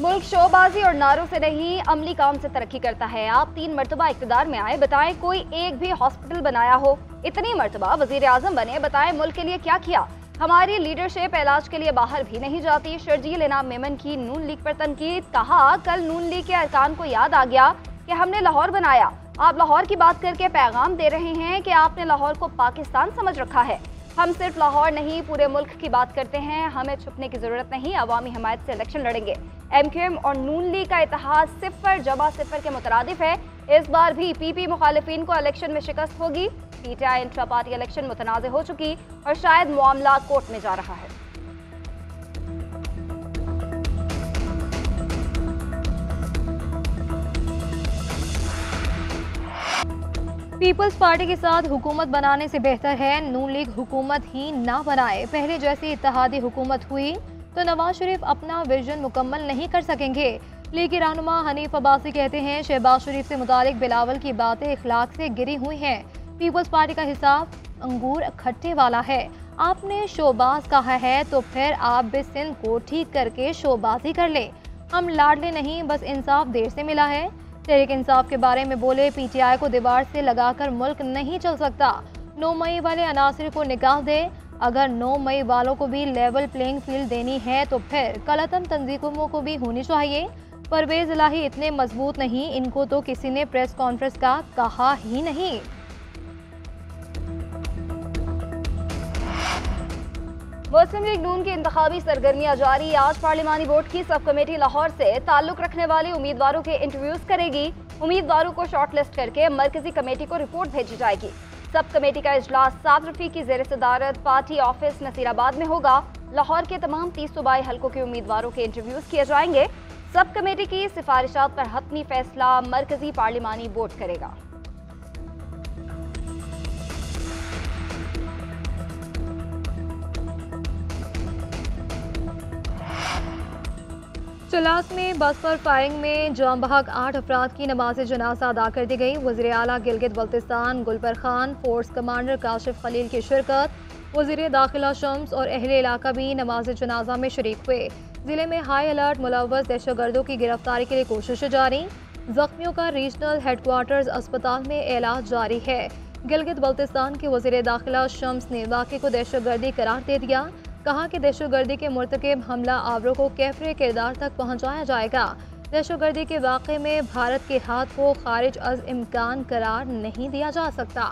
मुल्क शोबाजी और नारों से नहीं अमली काम से तरक्की करता है। आप 3 मरतबा इक़्तिदार में आए, बताएं कोई एक भी हॉस्पिटल बनाया हो। इतनी मरतबा वज़ीर आज़म बने, बताएं मुल्क के लिए क्या किया। हमारी लीडरशिप इलाज के लिए बाहर भी नहीं जाती। शर्जील इनाम मेमन की नून लीग पर तनकीद, कहा कल नून लीग के अरकान को याद आ गया कि हमने लाहौर बनाया। आप लाहौर की बात करके पैगाम दे रहे हैं कि आपने लाहौर को पाकिस्तान समझ रखा है। हम सिर्फ लाहौर नहीं पूरे मुल्क की बात करते हैं, हमें छुपने की जरूरत नहीं। अवामी हमायत से इलेक्शन लड़ेंगे। MQM और नून लीग का इत्तेहाद 0-0 के मुतरादिफ है। इस बार भी PP मुखालिफिन को इलेक्शन में शिकस्त होगी। PTI इंट्रा पार्टी इलेक्शन मुतनाज़ हो चुकी और शायद मामला कोर्ट में जा रहा है। पीपल्स पार्टी के साथ हुकूमत बनाने से बेहतर है नून लीग हुकूमत ही ना बनाए। पहले जैसी इत्तेहादी हुकूमत हुई तो नवाज शरीफ अपना विजन मुकम्मल नहीं कर सकेंगे। लीग के रहनुमा हनीफ अब्बासी कहते हैं शहबाज शरीफ से मुतालिक बिलावल की बातें इखलाक से गिरी हुई हैं। पीपल्स पार्टी का हिसाब अंगूर खट्टे वाला है। आपने शोबाज कहा है तो फिर आप भी सिंध को ठीक करके शोबाजी कर ले। हम लाडले नहीं, बस इंसाफ देर से मिला है। तहरीक इंसाफ के बारे में बोले PTI को दीवार से लगाकर मुल्क नहीं चल सकता। 9 मई वाले अनासिर को निकाल दे। अगर 9 मई वालों को भी लेवल प्लेइंग फील्ड देनी है तो फिर कलतम तंजीमों को भी होनी चाहिए। परवेज इलाही इतने मजबूत नहीं, इनको तो किसी ने प्रेस कॉन्फ्रेंस का कहा ही नहीं। मुस्लिम लीग नून की इंतखाबी सरगर्मियां जारी। आज पार्लिमानी बोर्ड की सब कमेटी लाहौर से ताल्लुक रखने वाले उम्मीदवारों के इंटरव्यूज करेगी। उम्मीदवारों को शॉर्ट लिस्ट करके मरकजी कमेटी को रिपोर्ट भेजी जाएगी। सब कमेटी का इजलास 7 रफीक की ज़ेर सदारत पार्टी ऑफिस नसीराबाद में होगा। लाहौर के तमाम 30 सूबाई हलकों के उम्मीदवारों के इंटरव्यूज किए जाएंगे। सब कमेटी की सिफारिशात पर हतमी फैसला मरकजी पार्लिमानी बोर्ड करेगा। चलास में बस पर फायरिंग में जाम बहक 8 अफराद की नमाज जनाजा अदा कर दी गई। वज़ीर आला गिलगित बल्तिस्तान गुलबर खान, फोर्स कमांडर काशिफ खलील की शिरकत, वज़ीर दाखिला शम्स और अहले इलाका भी नमाज जनाजा में शरीक हुए। जिले में हाई अलर्ट, मुलव्वस दहशतगर्दों की गिरफ्तारी के लिए कोशिशें जारी। जख्मियों का रीजनल हेडक्वार्टर्स अस्पताल में इलाज जारी है। गिलगित बल्तिस्तान के वज़ीर दाखिला शम्स ने वाक़े को दहशतगर्दी करार दे दिया। कहा कि दहशतगर्दी के मुर्तकिब हमला आवरों को कैफरे किरदार तक पहुँचाया जाएगा। दहशतगर्दी के वाक़े में भारत के हाथ को खारिज अज इम्कान करार नहीं दिया जा सकता।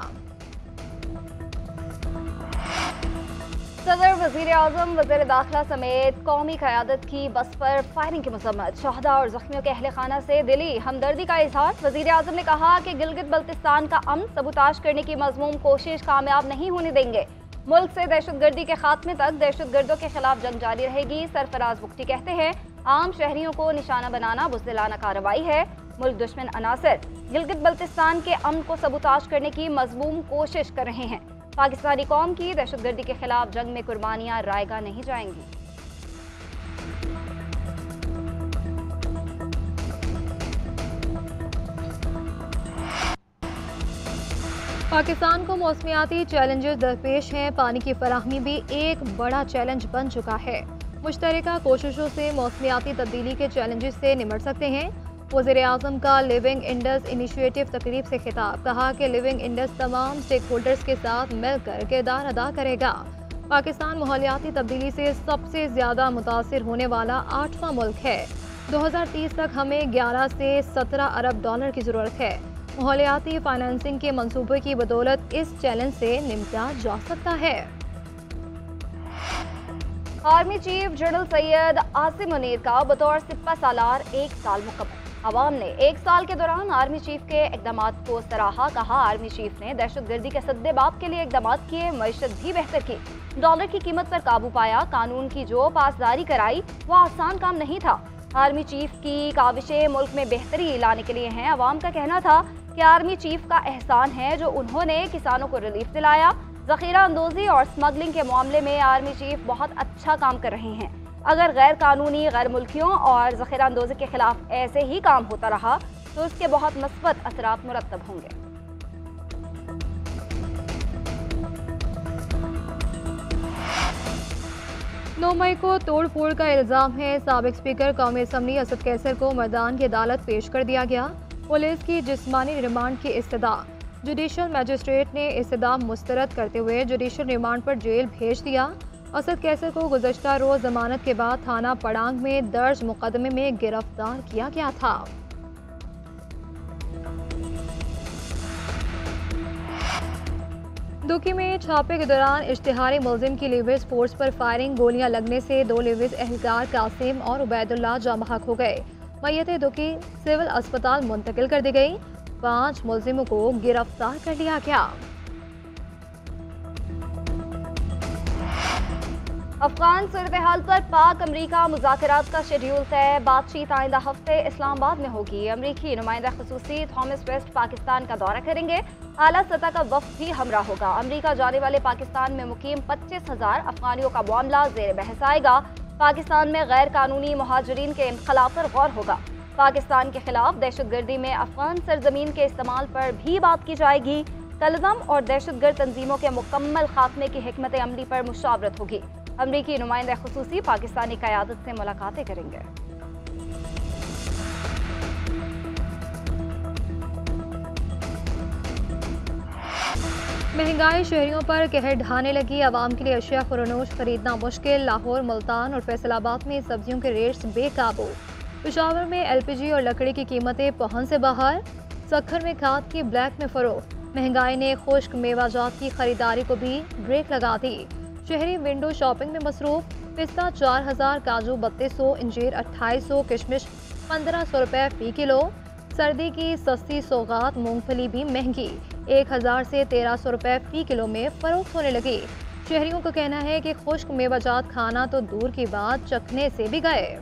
सदर, वज़ीर आज़म, वज़ीर दाखिला समेत कौमी क़यादत की बस पर फायरिंग की मज़म्मत। शहदा और ज़ख्मियों के अहले खाना से दिली हमदर्दी का इजहार। वज़ीर आज़म ने कहा कि गिलगित बल्तिस्तान का अमन सबूताश करने की मज़मूम कोशिश कामयाब नहीं होने देंगे। मुल्क से दहशतगर्दी के खात्मे तक दहशतगर्दों के खिलाफ जंग जारी रहेगी। सरफराज बुख्ती कहते हैं आम शहरियों को निशाना बनाना बुज़दिलाना कार्रवाई है। मुल्क दुश्मन अनासर गिलगित बल्तिस्तान के अमन को सबूताश करने की मज़मूम कोशिश कर रहे हैं। पाकिस्तानी कौम की दहशतगर्दी के खिलाफ जंग में कुर्बानियां रायगा नहीं जाएंगी। पाकिस्तान को मौसमियाती चैलेंजेस दरपेश हैं। पानी की फराहमी भी एक बड़ा चैलेंज बन चुका है। मुश्तरका कोशिशों से मौसमियाती तब्दीली के चैलेंजेस से निमट सकते हैं। वज़ीर आज़म का लिविंग इंडस इनिशिएटिव तकरीब से खिताब, कहा कि लिविंग इंडस तमाम स्टेक होल्डर्स के साथ मिलकर किरदार अदा करेगा। पाकिस्तान माहौलियाती तब्दीली से सबसे ज़्यादा मुतासिर होने वाला 8वां मुल्क है। 2030 तक हमें 11 से 17 अरब डॉलर की ज़रूरत है। माहौलियाती फाइनेंसिंग के मंसूबे की बदौलत इस चैलेंज से निपटा जा सकता है। Army chief general Syed Asim Munir का बतौर सिपा सालार 1 साल मुकम्मल। अवाम ने 1 साल के दौरान आर्मी चीफ के इकदाम को सराहा। कहा आर्मी चीफ ने दहशतगर्दी के सद्देबाब के लिए इकदाम किए, मईशत भी बेहतर की, डॉलर की कीमत पर काबू पाया। कानून की जो पासदारी कराई वह आसान काम नहीं था। आर्मी चीफ की काविशें मुल्क में बेहतरी लाने के लिए हैं। अवाम का कहना था कि आर्मी चीफ का एहसान है जो उन्होंने किसानों को रिलीफ दिलाया। ज़ख़ीरा अंदोज़ी और स्मगलिंग के मामले में आर्मी चीफ बहुत अच्छा काम कर रहे हैं। अगर गैर कानूनी, गैर मुल्कियों और ज़ख़ीरा अंदोज़ी के खिलाफ ऐसे ही काम होता रहा तो इसके बहुत मस्बत असरात मुरतब होंगे। 9 मई को तोड़ फोड़ का इल्जाम है। साबिक स्पीकर कौमी असम्बली असद कैसर को मर्दान की अदालत पेश कर दिया गया। पुलिस की जिस्मानी रिमांड की इस्तदा। जुडिशल मजिस्ट्रेट ने इस्तदा मुस्तरद करते हुए जुडिशल रिमांड पर जेल भेज दिया। असद कैसर को गुज़श्ता रोज जमानत के बाद थाना पड़ांग में दर्ज मुकदमे में गिरफ्तार किया गया था। दुखी में छापे के दौरान इश्तिहारी मुलजिम की लिविस फोर्स पर फायरिंग, गोलियां लगने से 2 लिविस एहलकार कासिम और उबैदुल्लाह जामहक हो गए। मय्यत दुखी सिविल अस्पताल मुंतकिल कर दी गई। 5 मुलजिमों को गिरफ्तार कर लिया गया। अफगान सूरत हाल पर पाक अमरीका मुज़ाकरात का शेड्यूल तय। बातचीत आइंदा हफ्ते इस्लामाबाद में होगी। अमरीकी नुमाइंदा ख़ुसूसी थॉमस वेस्ट पाकिस्तान का दौरा करेंगे। आला सतह का वफ्द भी हमरा होगा। अमरीका जाने वाले पाकिस्तान में मुकीम 25,000 अफगानियों का मामला ज़ेर बहस आएगा। पाकिस्तान में गैर कानूनी मुहाजिरीन के इंखला पर गौर होगा। पाकिस्तान के खिलाफ दहशतगर्दी में अफगान सरजमीन के इस्तेमाल पर भी बात की जाएगी। तलज़म और दहशतगर्द तंजीमों के मुकम्मल खात्मे की हिकमत अमली पर मुशावरत होगी। अमरीकी नुमाइंदा ख़ुसूसी पाकिस्तानी क़यादत से मुलाकातें करेंगे। महंगाई शहरियों पर कहर ढाने लगी। आवाम के लिए अशिया खुरनोश खरीदना मुश्किल। लाहौर, मुल्तान और फैसलाबाद में सब्जियों के रेट्स बेकाबू। पेशावर में LPG और लकड़ी की कीमतें पहुंच से बाहर। सखर में खाद की ब्लैक में फरोख्त। महंगाई ने खुश्क मेवाजात की खरीदारी को भी ब्रेक लगा दी। शहरी विंडो शॉपिंग में मसरूफ। पिस्ता 4,000, काजू 3200, इंजीर 2800, किशमिश 1500 रुपये फ़ी किलो। सर्दी की सस्ती सौगात मूंगफली भी महंगी 1000 से 1300 रुपये फ़ी किलो में फरोख्त होने लगी। शहरियों का कहना है कि खुश्क मेवाजात खाना तो दूर की बात, चखने से भी गए।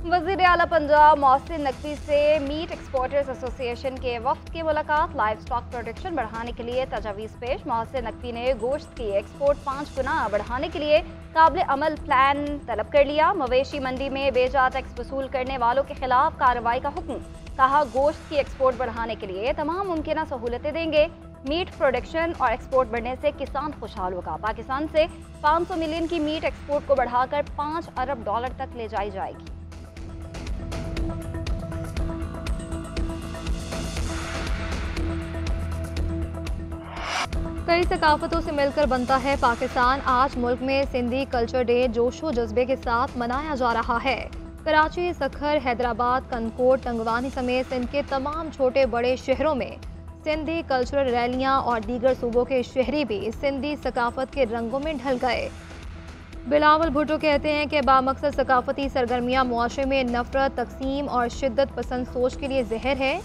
वज़ीर आला पंजाब मोहसिन नकवी से मीट एक्सपोर्टर्स एसोसिएशन के वफ्द की मुलाकात। लाइव स्टॉक प्रोडक्शन बढ़ाने के लिए तजावीज़ पेश। मोहसिन नकवी ने गोश्त की एक्सपोर्ट 5 गुना बढ़ाने के लिए काबिल अमल प्लान तलब कर लिया। मवेशी मंडी में बेजा टैक्स वसूल करने वालों के खिलाफ कार्रवाई का हुक्म। कहा, गोश्त की एक्सपोर्ट बढ़ाने के लिए तमाम मुमकिन सहूलतें देंगे। मीट प्रोडक्शन और एक्सपोर्ट बढ़ने से किसान खुशहाल होगा। पाकिस्तान से 500 मिलियन की मीट एक्सपोर्ट को बढ़ाकर $5 अरब तक ले जाई जाएगी। कई सकाफतों से मिलकर बनता है पाकिस्तान। आज मुल्क में सिंधी कल्चर डे जोशो जज्बे के साथ मनाया जा रहा है। कराची, सखर, हैदराबाद, कनकोट, टंगवानी समेत सिंध के तमाम छोटे बड़े शहरों में सिंधी कल्चरल रैलियां और दीगर सूबों के शहरी भी सिंधी सकाफत के रंगों में ढल गए। बिलावल भुट्टो कहते हैं कि बामकसद सकाफती सरगर्मियाँ मुआशरे में नफरत, तकसीम और शिद्दत पसंद सोच के लिए जहर है।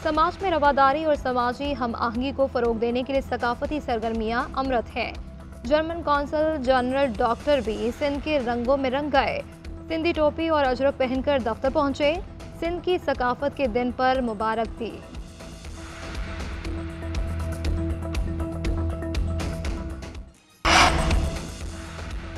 समाज में रवादारी और समाजी हम आहंगी को फ़रोग देने के लिए सकाफती सरगर्मियाँ अमृत हैं। जर्मन कौंसल जनरल डॉक्टर भी सिंध के रंगों में रंग गए। सिंधी टोपी और अजरक पहनकर दफ्तर पहुँचे। सिंध की सकाफत के दिन पर मुबारक दी।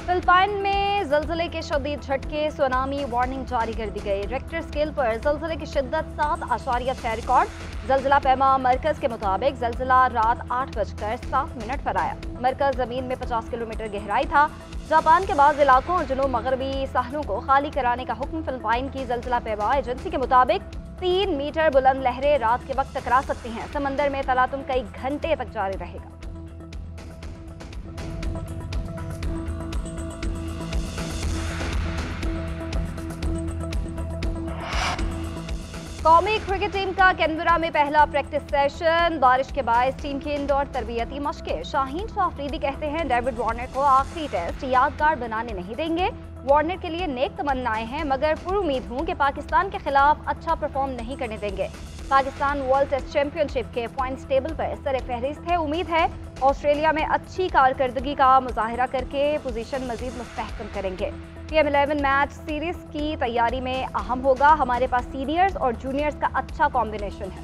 फिलिपाइन में ज़लज़ले के शदीद झटके, सुनामी वार्निंग जारी कर दी गई। रेक्टर स्केल पर ज़लज़ले की शिद्दत 7.6 रिकॉर्ड। ज़लज़ला पैमा मरकज़ के मुताबिक ज़लज़ला रात 8:07 पर आया। मरकज़ ज़मीन में 50 किलोमीटर गहराई था। जापान के बाद इलाकों और जुनूब मगरबी साहलों को खाली कराने का हुक्म। फिलिपाइन की ज़लज़ला पैमा एजेंसी के मुताबिक 3 मीटर बुलंद लहरें रात के वक्त टकरा सकती हैं। समंदर में तलातुम कई घंटे तक जारी रहेगा। कौमी क्रिकेट टीम का कैनबरा में पहला प्रैक्टिस सेशन। बारिश के बायस टीम की इंडोर तरबियती मशकें। शाहीन शाह अफरीदी कहते हैं डेविड वार्नर को आखिरी टेस्ट यादगार बनाने नहीं देंगे। वार्नर के लिए नेक तमन्नाएं हैं, मगर पुरुमीद हूं कि पाकिस्तान के खिलाफ अच्छा परफॉर्म नहीं करने देंगे। पाकिस्तान वर्ल्ड टेस्ट चैंपियनशिप के पॉइंट्स टेबल पर सर फहरिस्त है। उम्मीद है ऑस्ट्रेलिया में अच्छी कारकर्दगी का मुजाहिरा करके पोजीशन मजीद मुस्तहकम करेंगे। PM11 मैच सीरीज की तैयारी में अहम होगा। हमारे पास सीनियर्स और जूनियर्स का अच्छा कॉम्बिनेशन है।